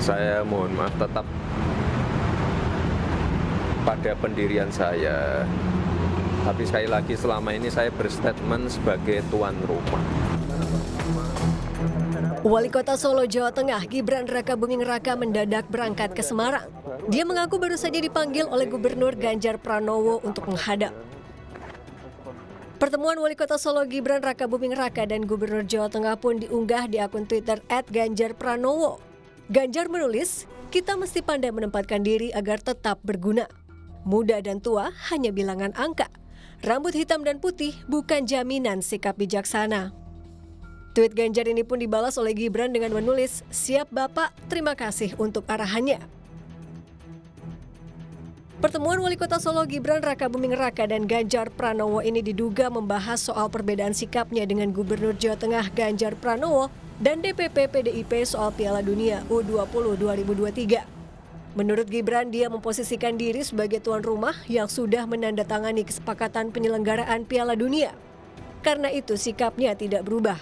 Saya mohon maaf tetap pada pendirian saya. Tapi sekali lagi selama ini saya berstatement sebagai tuan rumah. Wali Kota Solo, Jawa Tengah, Gibran Rakabuming Raka mendadak berangkat ke Semarang. Dia mengaku baru saja dipanggil oleh Gubernur Ganjar Pranowo untuk menghadap. Pertemuan Wali Kota Solo Gibran Rakabuming Raka dan Gubernur Jawa Tengah pun diunggah di akun Twitter @ganjarpranowo. Ganjar menulis, "Kita mesti pandai menempatkan diri agar tetap berguna. Muda dan tua hanya bilangan angka. Rambut hitam dan putih bukan jaminan sikap bijaksana." Tweet Ganjar ini pun dibalas oleh Gibran dengan menulis, "Siap Bapak, terima kasih untuk arahannya." Pertemuan Wali Kota Solo Gibran Rakabuming Raka dan Ganjar Pranowo ini diduga membahas soal perbedaan sikapnya dengan Gubernur Jawa Tengah Ganjar Pranowo dan DPP PDIP soal Piala Dunia U20 2023. Menurut Gibran, dia memposisikan diri sebagai tuan rumah yang sudah menandatangani kesepakatan penyelenggaraan Piala Dunia. Karena itu sikapnya tidak berubah.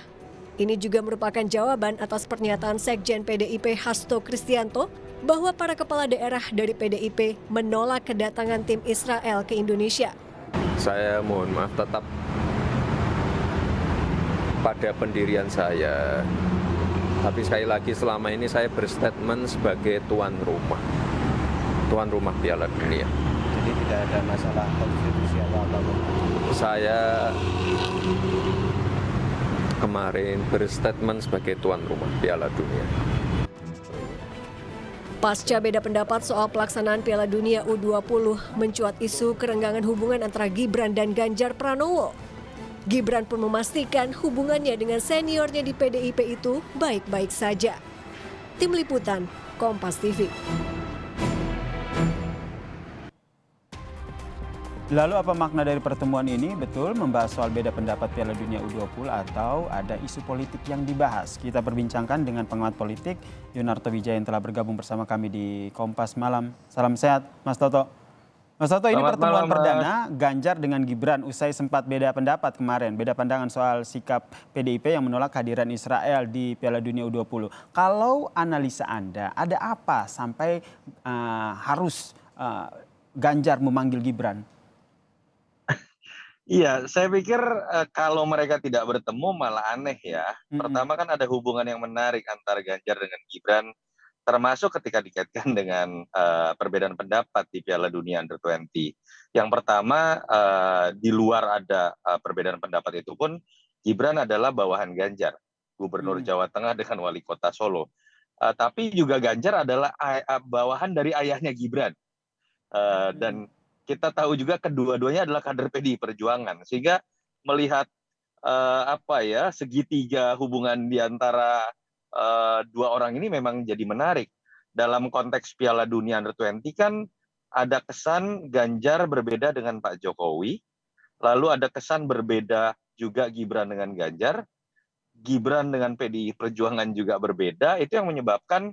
Ini juga merupakan jawaban atas pernyataan Sekjen PDIP Hasto Kristianto bahwa para kepala daerah dari PDIP menolak kedatangan tim Israel ke Indonesia. Saya mohon maaf tetap pada pendirian saya. Tapi sekali lagi selama ini saya berstatement sebagai tuan rumah Piala Dunia. Jadi tidak ada masalah konstitusi atau apapun. Saya kemarin berstatement sebagai tuan rumah Piala Dunia. Pasca beda pendapat soal pelaksanaan Piala Dunia U20, mencuat isu kerenggangan hubungan antara Gibran dan Ganjar Pranowo. Gibran pun memastikan hubungannya dengan seniornya di PDIP itu baik-baik saja. Tim Liputan, Kompas TV. Lalu apa makna dari pertemuan ini? Betul membahas soal beda pendapat Piala Dunia U20 atau ada isu politik yang dibahas? Kita perbincangkan dengan pengamat politik Yunarto Wijaya yang telah bergabung bersama kami di Kompas Malam. Salam sehat Mas Toto. Mas Toto, ini pertemuan perdana Ganjar dengan Gibran usai sempat beda pendapat kemarin. Beda pandangan soal sikap PDIP yang menolak kehadiran Israel di Piala Dunia U20. Kalau analisa Anda, ada apa sampai harus Ganjar memanggil Gibran? Iya, saya pikir kalau mereka tidak bertemu malah aneh ya. Pertama kan ada hubungan yang menarik antara Ganjar dengan Gibran, termasuk ketika dikaitkan dengan perbedaan pendapat di Piala Dunia Under-20. Yang pertama, di luar ada perbedaan pendapat itu pun, Gibran adalah bawahan Ganjar, Gubernur Jawa Tengah dengan Wali Kota Solo. Tapi juga Ganjar adalah bawahan dari ayahnya Gibran. Dan kita tahu juga kedua-duanya adalah kader PDI Perjuangan, sehingga melihat segitiga hubungan di antara dua orang ini memang jadi menarik. Dalam konteks Piala Dunia Under-20 kan ada kesan Ganjar berbeda dengan Pak Jokowi, lalu ada kesan berbeda juga Gibran dengan Ganjar, Gibran dengan PDI Perjuangan juga berbeda. Itu yang menyebabkan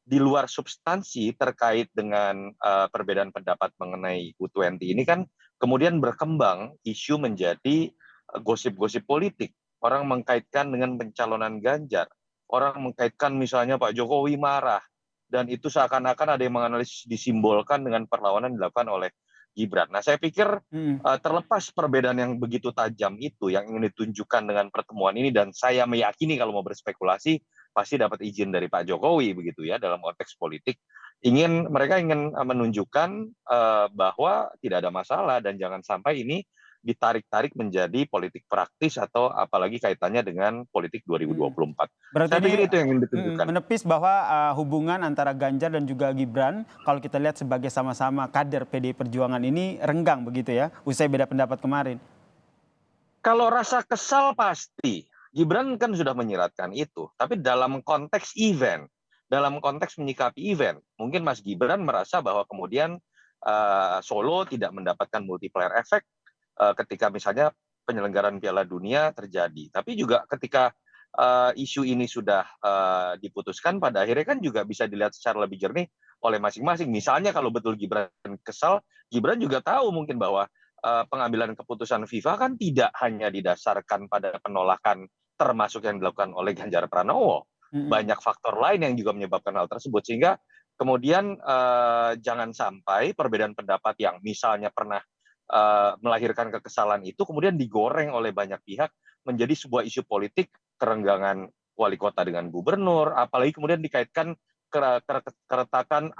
di luar substansi terkait dengan perbedaan pendapat mengenai U20 ini kan kemudian berkembang isu menjadi gosip-gosip politik. Orang mengkaitkan dengan pencalonan Ganjar. Orang mengkaitkan misalnya Pak Jokowi marah. Dan itu seakan-akan ada yang menganalisis disimbolkan dengan perlawanan dilakukan oleh Gibran. Nah, saya pikir terlepas perbedaan yang begitu tajam itu yang ingin ditunjukkan dengan pertemuan ini, dan saya meyakini kalau mau berspekulasi pasti dapat izin dari Pak Jokowi begitu ya dalam konteks politik. Mereka ingin menunjukkan bahwa tidak ada masalah dan jangan sampai ini ditarik-tarik menjadi politik praktis atau apalagi kaitannya dengan politik 2024. Berarti Saya pikir ini itu yang ingin ditunjukkan. menepis bahwa hubungan antara Ganjar dan juga Gibran kalau kita lihat sebagai sama-sama kader PDI Perjuangan ini renggang begitu ya usai beda pendapat kemarin. Kalau rasa kesal pasti. Gibran kan sudah menyiratkan itu. Tapi dalam konteks event, dalam konteks menyikapi event, mungkin Mas Gibran merasa bahwa kemudian Solo tidak mendapatkan multiplier effect ketika misalnya penyelenggaraan Piala Dunia terjadi. Tapi juga ketika isu ini sudah diputuskan, pada akhirnya kan juga bisa dilihat secara lebih jernih oleh masing-masing. Misalnya kalau betul Gibran kesal, Gibran juga tahu mungkin bahwa pengambilan keputusan FIFA kan tidak hanya didasarkan pada penolakan termasuk yang dilakukan oleh Ganjar Pranowo. banyak faktor lain yang juga menyebabkan hal tersebut. Sehingga kemudian jangan sampai perbedaan pendapat yang misalnya pernah melahirkan kekesalan itu kemudian digoreng oleh banyak pihak menjadi sebuah isu politik, kerenggangan wali kota dengan gubernur, apalagi kemudian dikaitkan keretakan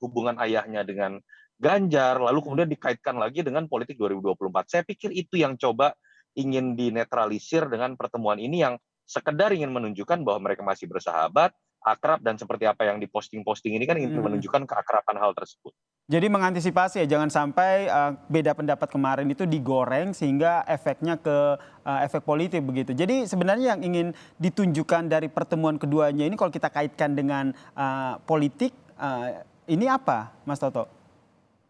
hubungan ayahnya dengan Ganjar, lalu kemudian dikaitkan lagi dengan politik 2024. Saya pikir itu yang coba ingin dinetralisir dengan pertemuan ini, yang sekedar ingin menunjukkan bahwa mereka masih bersahabat, akrab, dan seperti apa yang diposting-posting ini kan ingin menunjukkan keakraban hal tersebut. Jadi mengantisipasi ya, jangan sampai beda pendapat kemarin itu digoreng sehingga efeknya ke efek politik begitu. Jadi sebenarnya yang ingin ditunjukkan dari pertemuan keduanya ini kalau kita kaitkan dengan politik, ini apa, Mas Toto?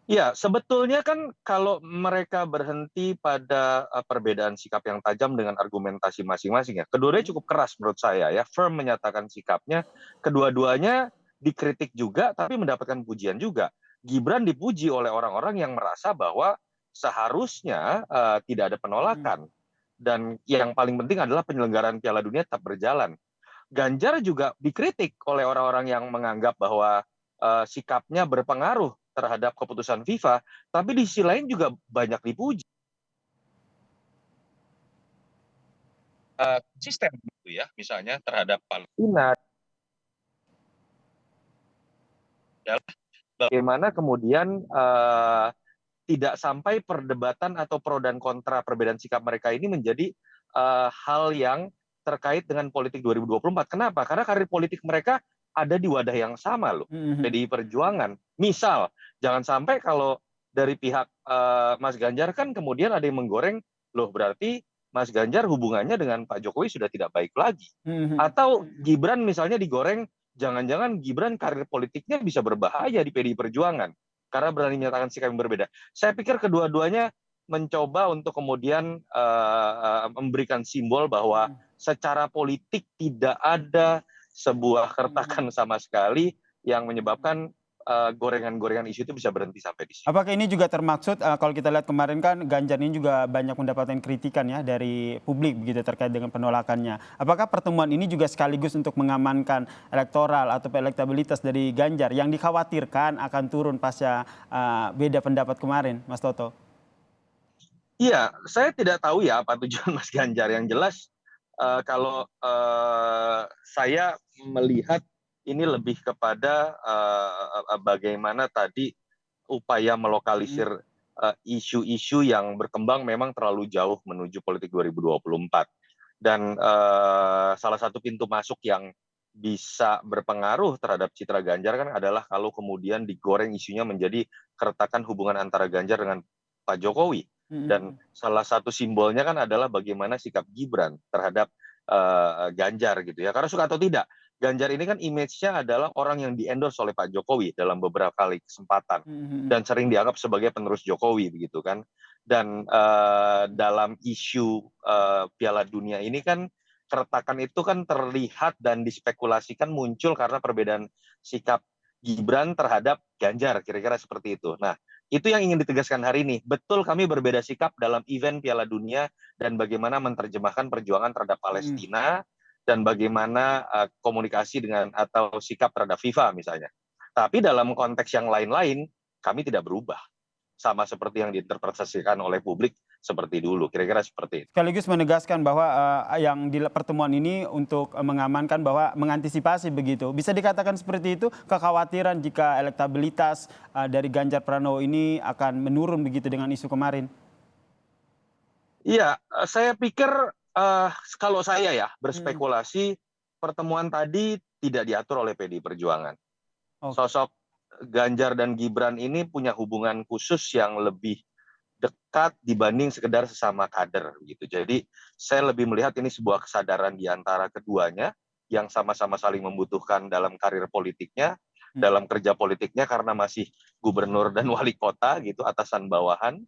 Ya, sebetulnya kan kalau mereka berhenti pada perbedaan sikap yang tajam dengan argumentasi masing-masing ya, kedua-duanya cukup keras menurut saya ya, firm menyatakan sikapnya, kedua-duanya dikritik juga tapi mendapatkan pujian juga. Gibran dipuji oleh orang-orang yang merasa bahwa seharusnya tidak ada penolakan, dan yang paling penting adalah penyelenggaraan Piala Dunia tetap berjalan. Ganjar juga dikritik oleh orang-orang yang menganggap bahwa sikapnya berpengaruh terhadap keputusan FIFA, tapi di sisi lain juga banyak dipuji. Sistem gitu ya, misalnya terhadap Palestina. Bagaimana kemudian tidak sampai perdebatan atau pro dan kontra perbedaan sikap mereka ini menjadi hal yang terkait dengan politik 2024. Kenapa? Karena karir politik mereka ada di wadah yang sama loh, PDI Perjuangan. Misal, jangan sampai kalau dari pihak Mas Ganjar kan kemudian ada yang menggoreng, loh berarti Mas Ganjar hubungannya dengan Pak Jokowi sudah tidak baik lagi. Atau Gibran misalnya digoreng, jangan-jangan Gibran karir politiknya bisa berbahaya di PDI Perjuangan karena berani menyatakan sikap yang berbeda. Saya pikir kedua-duanya mencoba untuk kemudian memberikan simbol bahwa secara politik tidak ada sebuah keretakan sama sekali yang menyebabkan gorengan-gorengan isu itu bisa berhenti sampai di sini. Apakah ini juga termaksud kalau kita lihat kemarin kan Ganjar ini juga banyak mendapatkan kritikan ya dari publik begitu terkait dengan penolakannya. Apakah pertemuan ini juga sekaligus untuk mengamankan elektoral atau elektabilitas dari Ganjar yang dikhawatirkan akan turun pasca beda pendapat kemarin, Mas Toto? Iya, saya tidak tahu ya apa tujuan Mas Ganjar. Yang jelas kalau saya melihat ini lebih kepada bagaimana tadi upaya melokalisir isu-isu yang berkembang memang terlalu jauh menuju politik 2024. Dan salah satu pintu masuk yang bisa berpengaruh terhadap citra Ganjar kan adalah kalau kemudian digoreng isunya menjadi keretakan hubungan antara Ganjar dengan Pak Jokowi. Dan salah satu simbolnya kan adalah bagaimana sikap Gibran terhadap Ganjar gitu ya. Karena suka atau tidak, Ganjar ini kan image-nya adalah orang yang di-endorse oleh Pak Jokowi dalam beberapa kali kesempatan dan sering dianggap sebagai penerus Jokowi begitu kan. Dan dalam isu Piala Dunia ini kan keretakan itu kan terlihat dan dispekulasikan muncul karena perbedaan sikap Gibran terhadap Ganjar, kira-kira seperti itu. Nah, itu yang ingin ditegaskan hari ini. Betul kami berbeda sikap dalam event Piala Dunia dan bagaimana menerjemahkan perjuangan terhadap Palestina dan bagaimana komunikasi dengan atau sikap terhadap FIFA misalnya. Tapi dalam konteks yang lain-lain kami tidak berubah. Sama seperti yang diinterpretasikan oleh publik seperti dulu, kira-kira seperti itu. Sekaligus menegaskan bahwa yang di pertemuan ini untuk mengamankan bahwa mengantisipasi begitu. Bisa dikatakan seperti itu, kekhawatiran jika elektabilitas dari Ganjar Pranowo ini akan menurun begitu dengan isu kemarin? Iya, saya pikir kalau saya ya berspekulasi, pertemuan tadi tidak diatur oleh PDI Perjuangan. Sosok Ganjar dan Gibran ini punya hubungan khusus yang lebih dekat dibanding sekedar sesama kader gitu. Jadi saya lebih melihat ini sebuah kesadaran di antara keduanya yang sama-sama saling membutuhkan dalam karir politiknya, dalam kerja politiknya karena masih gubernur dan wali kota gitu, atasan bawahan.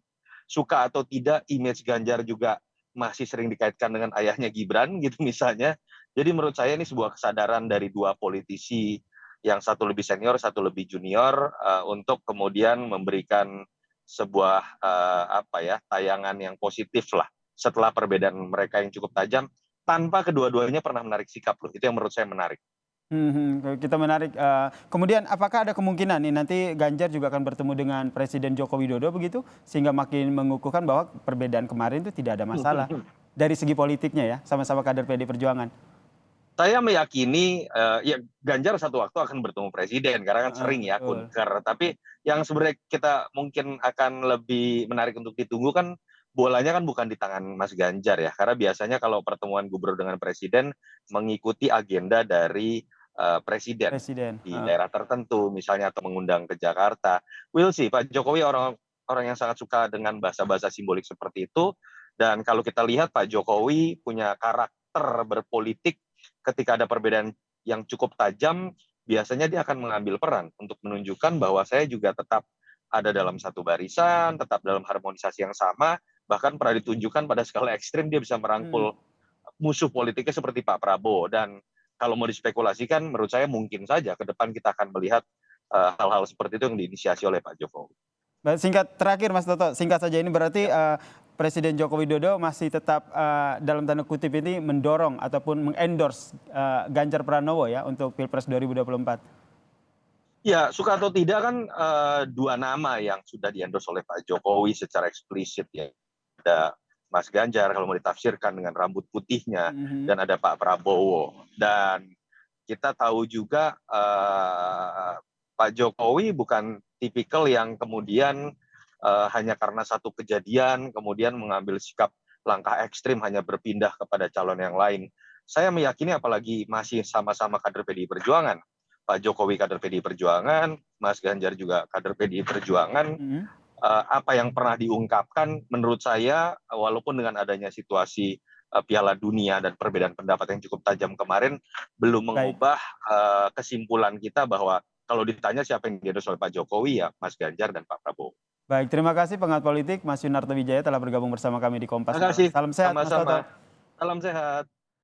Suka atau tidak, image Ganjar juga masih sering dikaitkan dengan ayahnya Gibran gitu misalnya. Jadi menurut saya ini sebuah kesadaran dari dua politisi, yang satu lebih senior, satu lebih junior, untuk kemudian memberikan sebuah tayangan yang positif lah setelah perbedaan mereka yang cukup tajam tanpa kedua-duanya pernah menarik sikap loh. Itu yang menurut saya menarik. Kita menarik. Kemudian apakah ada kemungkinan nih nanti Ganjar juga akan bertemu dengan Presiden Joko Widodo begitu, sehingga makin mengukuhkan bahwa perbedaan kemarin itu tidak ada masalah dari segi politiknya ya, sama-sama kader PD Perjuangan. Saya meyakini ya Ganjar satu waktu akan bertemu presiden karena kan sering ya Betul. kunker. Tapi yang sebenarnya kita mungkin akan lebih menarik untuk ditunggu kan bolanya kan bukan di tangan Mas Ganjar ya. Karena biasanya kalau pertemuan gubernur dengan presiden mengikuti agenda dari presiden Presiden. di daerah tertentu misalnya atau mengundang ke Jakarta. We'll see. Pak Jokowi orang yang sangat suka dengan bahasa-bahasa simbolik seperti itu. Dan kalau kita lihat Pak Jokowi punya karakter berpolitik ketika ada perbedaan yang cukup tajam, biasanya dia akan mengambil peran untuk menunjukkan bahwa saya juga tetap ada dalam satu barisan, tetap dalam harmonisasi yang sama, bahkan pernah ditunjukkan pada skala ekstrim dia bisa merangkul musuh politiknya seperti Pak Prabowo. Dan kalau mau dispekulasikan, menurut saya mungkin saja ke depan kita akan melihat hal-hal seperti itu yang diinisiasi oleh Pak Jokowi. Singkat terakhir Mas Toto, singkat saja ini berarti Presiden Joko Widodo masih tetap dalam tanda kutip ini mendorong ataupun mengendorse Ganjar Pranowo ya untuk Pilpres 2024. Ya, suka atau tidak kan dua nama yang sudah diendorse oleh Pak Jokowi secara eksplisit ya. Ada Mas Ganjar kalau mau ditafsirkan dengan rambut putihnya, dan ada Pak Prabowo. Dan kita tahu juga Pak Jokowi bukan tipikal yang kemudian hanya karena satu kejadian kemudian mengambil sikap langkah ekstrim hanya berpindah kepada calon yang lain. Saya meyakini apalagi masih sama-sama kader PDI Perjuangan. Pak Jokowi kader PDI Perjuangan, Mas Ganjar juga kader PDI Perjuangan. Apa yang pernah diungkapkan menurut saya walaupun dengan adanya situasi Piala Dunia dan perbedaan pendapat yang cukup tajam kemarin belum mengubah kesimpulan kita bahwa kalau ditanya siapa yang diendorse oleh Pak Jokowi ya Mas Ganjar dan Pak Prabowo. Baik, terima kasih pengamat politik Mas Yunarto Wijaya telah bergabung bersama kami di Kompas. Terima kasih. Salam sehat Mas Toto. Sama-sama. Salam sehat.